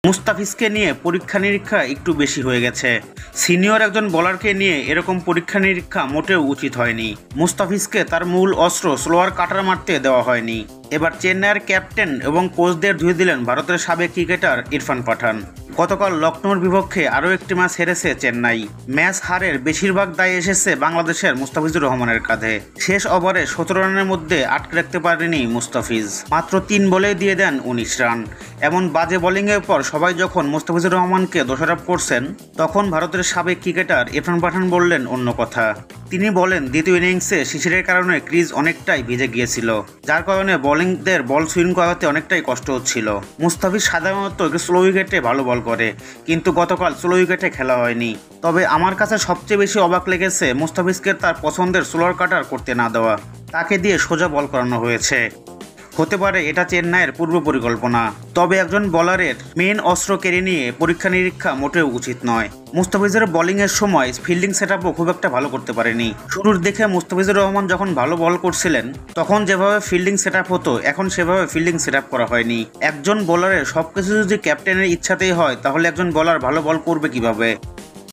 মুস্তাফিজকে নিয়ে পরীক্ষা নিরীক্ষা একটু বেশি হয়ে গেছে। সিনিয়র একজন বোলারকে নিয়ে এরকম পরীক্ষা নিরীক্ষা মোটেও উচিত হয়নি। মুস্তাফিজকে তার মূল অস্ত্র স্লোয়ার কাটার মারতে দেওয়া হয়নি। এবার চেন্নাইয়ের ক্যাপ্টেন এবং কোচদের ধুয়ে দিলেন ভারতের সাবেক ক্রিকেটার ইরফান পাঠান। গতকাল লখনৌর বিপক্ষে আরও একটি ম্যাচ হেরেছে চেন্নাই। ম্যাচ হারের বেশিরভাগ দায় এসেছে বাংলাদেশের মুস্তাফিজুর রহমানের কাঁধে। শেষ ওভারে 17 রানের মধ্যে আটকে রাখতে পারেনি মুস্তাফিজ। মাত্র 3 বলেই দিয়ে দেন 19 রান। এমন বাজে বোলিংয়ের পর সবাই যখন মুস্তাফিজুর রহমানকে দোষারোপ করছেন, তখন ভারতের সাবেক ক্রিকেটার ইরফান পাঠান বললেন অন্য কথা। তিনি বলেন, দ্বিতীয় ইনিংসে শিশিরের কারণে ক্রিজ অনেকটাই ভিজে গিয়েছিল, যার কারণে বোলিংদের বল সুইং করাতে অনেকটাই কষ্ট হচ্ছিল। মুস্তাফিজ সাধারণত স্লো উইকেটে ভালো বল করে, কিন্তু গতকাল স্লো উইকেটে খেলা হয়নি। তবে আমার কাছে সবচেয়ে বেশি অবাক লেগেছে মুস্তাফিজকে তার পছন্দের স্লোয়ার কাটার করতে না দেওয়া। তাকে দিয়ে সোজা বল করানো হয়েছে। হতে পারে এটা চেন্নাইয়ের পূর্ব পরিকল্পনা, তবে একজন বোলারের মেন অস্ত্র কেড়ে নিয়ে পরীক্ষা নিরীক্ষা মোটেও উচিত নয়। মুস্তাফিজের বোলিংয়ের সময় ফিল্ডিং সেটআপও খুব একটা ভালো করতে পারেনি। শুরুর দিকে মুস্তাফিজুর রহমান যখন ভালো বল করছিলেন, তখন যেভাবে ফিল্ডিং সেটআপ হতো, এখন সেভাবে ফিল্ডিং সেটআপ করা হয়নি। একজন বোলারের সবকিছু যদি ক্যাপ্টেনের ইচ্ছাতেই হয়, তাহলে একজন বোলার ভালো বল করবে কিভাবে?